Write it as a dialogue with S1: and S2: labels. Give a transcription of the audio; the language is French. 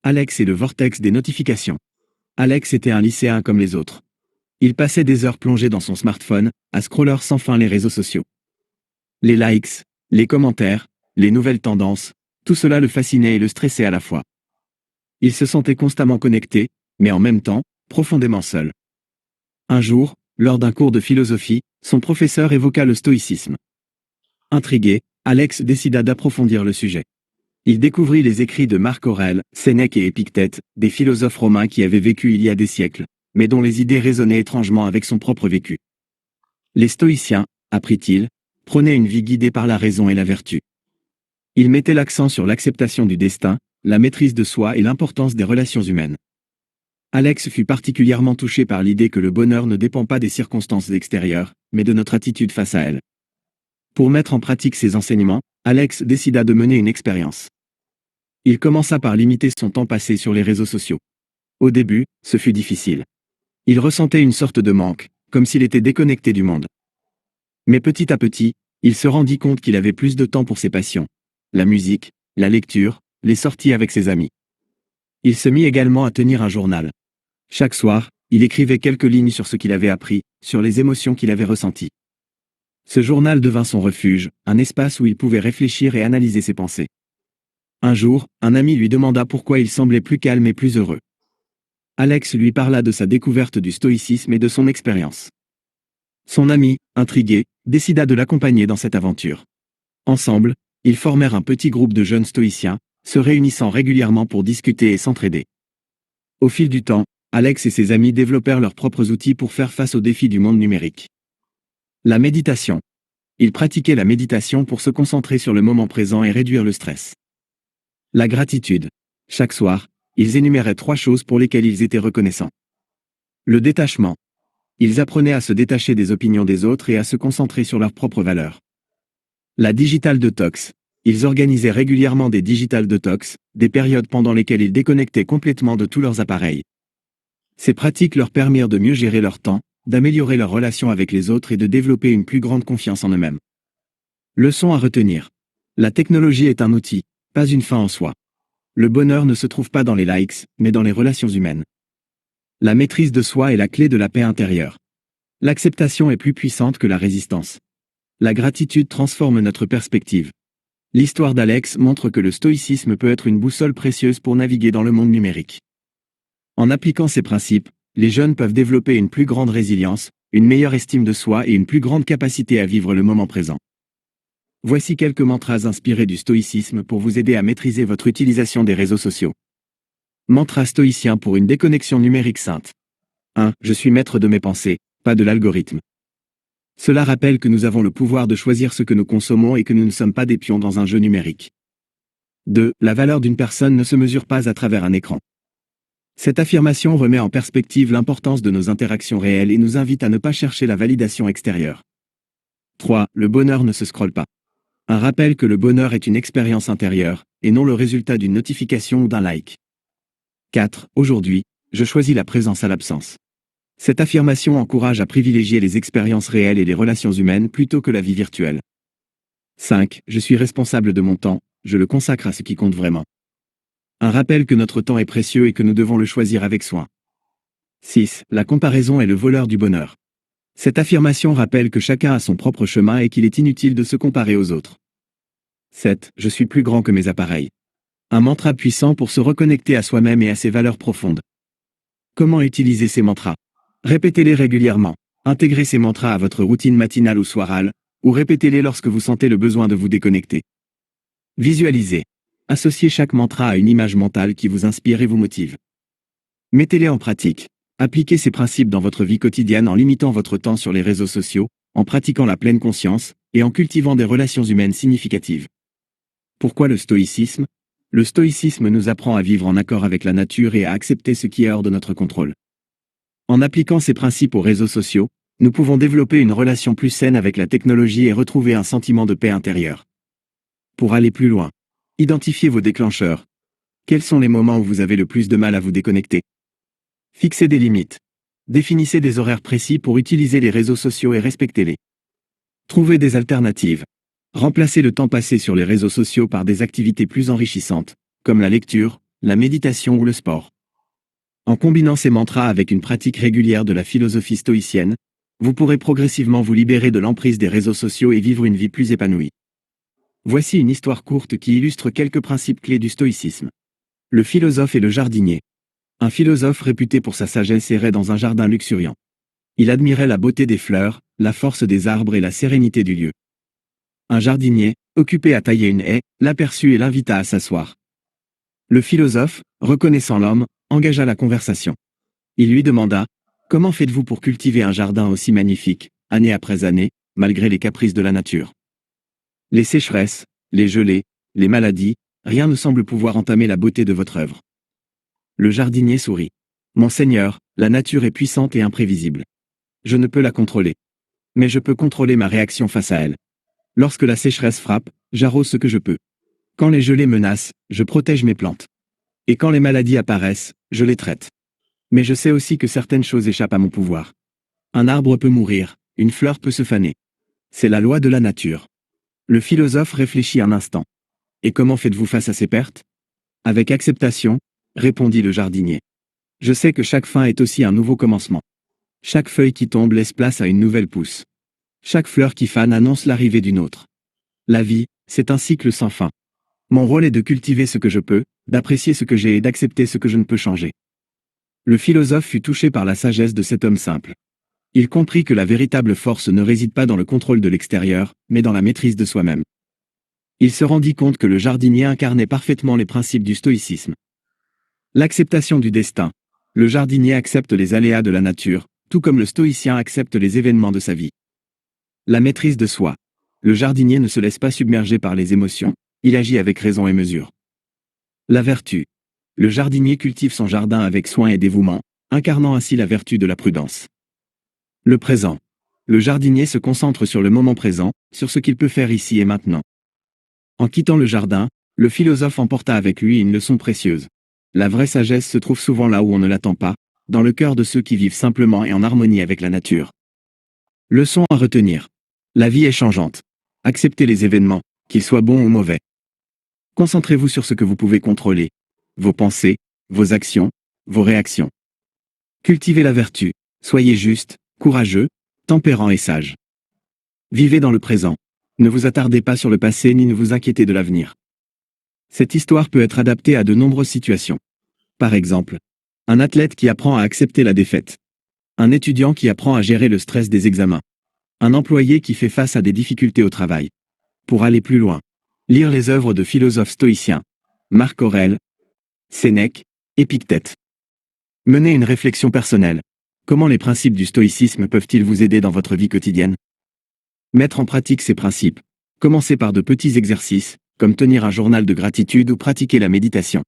S1: Alex et le vortex des notifications. Alex était un lycéen comme les autres. Il passait des heures plongé dans son smartphone, à scroller sans fin les réseaux sociaux. Les likes, les commentaires, les nouvelles tendances, tout cela le fascinait et le stressait à la fois. Il se sentait constamment connecté, mais en même temps, profondément seul. Un jour, lors d'un cours de philosophie, son professeur évoqua le stoïcisme. Intrigué, Alex décida d'approfondir le sujet. Il découvrit les écrits de Marc Aurèle, Sénèque et Épictète, des philosophes romains qui avaient vécu il y a des siècles, mais dont les idées résonnaient étrangement avec son propre vécu. Les stoïciens, apprit-il, prônaient une vie guidée par la raison et la vertu. Ils mettaient l'accent sur l'acceptation du destin, la maîtrise de soi et l'importance des relations humaines. Alex fut particulièrement touché par l'idée que le bonheur ne dépend pas des circonstances extérieures, mais de notre attitude face à elles. Pour mettre en pratique ces enseignements, Alex décida de mener une expérience. Il commença par limiter son temps passé sur les réseaux sociaux. Au début, ce fut difficile. Il ressentait une sorte de manque, comme s'il était déconnecté du monde. Mais petit à petit, il se rendit compte qu'il avait plus de temps pour ses passions. La musique, la lecture, les sorties avec ses amis. Il se mit également à tenir un journal. Chaque soir, il écrivait quelques lignes sur ce qu'il avait appris, sur les émotions qu'il avait ressenties. Ce journal devint son refuge, un espace où il pouvait réfléchir et analyser ses pensées. Un jour, un ami lui demanda pourquoi il semblait plus calme et plus heureux. Alex lui parla de sa découverte du stoïcisme et de son expérience. Son ami, intrigué, décida de l'accompagner dans cette aventure. Ensemble, ils formèrent un petit groupe de jeunes stoïciens, se réunissant régulièrement pour discuter et s'entraider. Au fil du temps, Alex et ses amis développèrent leurs propres outils pour faire face aux défis du monde numérique. La méditation. Ils pratiquaient la méditation pour se concentrer sur le moment présent et réduire le stress. La gratitude. Chaque soir, ils énuméraient 3 choses pour lesquelles ils étaient reconnaissants. Le détachement. Ils apprenaient à se détacher des opinions des autres et à se concentrer sur leurs propres valeurs. La digital detox. Ils organisaient régulièrement des digital detox, des périodes pendant lesquelles ils déconnectaient complètement de tous leurs appareils. Ces pratiques leur permirent de mieux gérer leur temps, d'améliorer leurs relations avec les autres et de développer une plus grande confiance en eux-mêmes. Leçon à retenir. La technologie est un outil, pas une fin en soi. Le bonheur ne se trouve pas dans les likes, mais dans les relations humaines. La maîtrise de soi est la clé de la paix intérieure. L'acceptation est plus puissante que la résistance. La gratitude transforme notre perspective. L'histoire d'Alex montre que le stoïcisme peut être une boussole précieuse pour naviguer dans le monde numérique. En appliquant ces principes, les jeunes peuvent développer une plus grande résilience, une meilleure estime de soi et une plus grande capacité à vivre le moment présent. Voici quelques mantras inspirés du stoïcisme pour vous aider à maîtriser votre utilisation des réseaux sociaux. Mantra stoïcien pour une déconnexion numérique sainte. 1. Je suis maître de mes pensées, pas de l'algorithme. Cela rappelle que nous avons le pouvoir de choisir ce que nous consommons et que nous ne sommes pas des pions dans un jeu numérique. 2. La valeur d'une personne ne se mesure pas à travers un écran. Cette affirmation remet en perspective l'importance de nos interactions réelles et nous invite à ne pas chercher la validation extérieure. 3. Le bonheur ne se scrolle pas. Un rappel que le bonheur est une expérience intérieure, et non le résultat d'une notification ou d'un like. 4. Aujourd'hui, je choisis la présence à l'absence. Cette affirmation encourage à privilégier les expériences réelles et les relations humaines plutôt que la vie virtuelle. 5. Je suis responsable de mon temps, je le consacre à ce qui compte vraiment. Un rappel que notre temps est précieux et que nous devons le choisir avec soin. 6. La comparaison est le voleur du bonheur. Cette affirmation rappelle que chacun a son propre chemin et qu'il est inutile de se comparer aux autres. 7. Je suis plus grand que mes appareils. Un mantra puissant pour se reconnecter à soi-même et à ses valeurs profondes. Comment utiliser ces mantras? Répétez-les régulièrement. Intégrez ces mantras à votre routine matinale ou soirale, ou répétez-les lorsque vous sentez le besoin de vous déconnecter. Visualisez. Associez chaque mantra à une image mentale qui vous inspire et vous motive. Mettez-les en pratique. Appliquez ces principes dans votre vie quotidienne en limitant votre temps sur les réseaux sociaux, en pratiquant la pleine conscience, et en cultivant des relations humaines significatives. Pourquoi le stoïcisme? Le stoïcisme nous apprend à vivre en accord avec la nature et à accepter ce qui est hors de notre contrôle. En appliquant ces principes aux réseaux sociaux, nous pouvons développer une relation plus saine avec la technologie et retrouver un sentiment de paix intérieure. Pour aller plus loin, identifiez vos déclencheurs. Quels sont les moments où vous avez le plus de mal à vous déconnecter? Fixez des limites. Définissez des horaires précis pour utiliser les réseaux sociaux et respectez-les. Trouvez des alternatives. Remplacez le temps passé sur les réseaux sociaux par des activités plus enrichissantes, comme la lecture, la méditation ou le sport. En combinant ces mantras avec une pratique régulière de la philosophie stoïcienne, vous pourrez progressivement vous libérer de l'emprise des réseaux sociaux et vivre une vie plus épanouie. Voici une histoire courte qui illustre quelques principes clés du stoïcisme. Le philosophe et le jardinier. Un philosophe réputé pour sa sagesse errait dans un jardin luxuriant. Il admirait la beauté des fleurs, la force des arbres et la sérénité du lieu. Un jardinier, occupé à tailler une haie, l'aperçut et l'invita à s'asseoir. Le philosophe, reconnaissant l'homme, engagea la conversation. Il lui demanda : « Comment faites-vous pour cultiver un jardin aussi magnifique, année après année, malgré les caprices de la nature ? Les sécheresses, les gelées, les maladies, rien ne semble pouvoir entamer la beauté de votre œuvre. » Le jardinier sourit. « Mon Seigneur, la nature est puissante et imprévisible. Je ne peux la contrôler. Mais je peux contrôler ma réaction face à elle. Lorsque la sécheresse frappe, j'arrose ce que je peux. Quand les gelées menacent, je protège mes plantes. Et quand les maladies apparaissent, je les traite. Mais je sais aussi que certaines choses échappent à mon pouvoir. Un arbre peut mourir, une fleur peut se faner. C'est la loi de la nature. » Le philosophe réfléchit un instant. « Et comment faites-vous face à ces pertes ? » « Avec acceptation, » répondit le jardinier. « Je sais que chaque fin est aussi un nouveau commencement. Chaque feuille qui tombe laisse place à une nouvelle pousse. Chaque fleur qui fane annonce l'arrivée d'une autre. La vie, c'est un cycle sans fin. Mon rôle est de cultiver ce que je peux, d'apprécier ce que j'ai et d'accepter ce que je ne peux changer. » Le philosophe fut touché par la sagesse de cet homme simple. Il comprit que la véritable force ne réside pas dans le contrôle de l'extérieur, mais dans la maîtrise de soi-même. Il se rendit compte que le jardinier incarnait parfaitement les principes du stoïcisme. L'acceptation du destin. Le jardinier accepte les aléas de la nature, tout comme le stoïcien accepte les événements de sa vie. La maîtrise de soi. Le jardinier ne se laisse pas submerger par les émotions, il agit avec raison et mesure. La vertu. Le jardinier cultive son jardin avec soin et dévouement, incarnant ainsi la vertu de la prudence. Le présent. Le jardinier se concentre sur le moment présent, sur ce qu'il peut faire ici et maintenant. En quittant le jardin, le philosophe emporta avec lui une leçon précieuse. La vraie sagesse se trouve souvent là où on ne l'attend pas, dans le cœur de ceux qui vivent simplement et en harmonie avec la nature. Leçon à retenir. La vie est changeante. Acceptez les événements, qu'ils soient bons ou mauvais. Concentrez-vous sur ce que vous pouvez contrôler. Vos pensées, vos actions, vos réactions. Cultivez la vertu. Soyez juste, courageux, tempérant et sage. Vivez dans le présent. Ne vous attardez pas sur le passé ni ne vous inquiétez de l'avenir. Cette histoire peut être adaptée à de nombreuses situations. Par exemple, un athlète qui apprend à accepter la défaite. Un étudiant qui apprend à gérer le stress des examens. Un employé qui fait face à des difficultés au travail. Pour aller plus loin, lire les œuvres de philosophes stoïciens. Marc Aurèle, Sénèque, Épictète. Menez une réflexion personnelle. Comment les principes du stoïcisme peuvent-ils vous aider dans votre vie quotidienne ? Mettre en pratique ces principes. Commencez par de petits exercices, comme tenir un journal de gratitude ou pratiquer la méditation.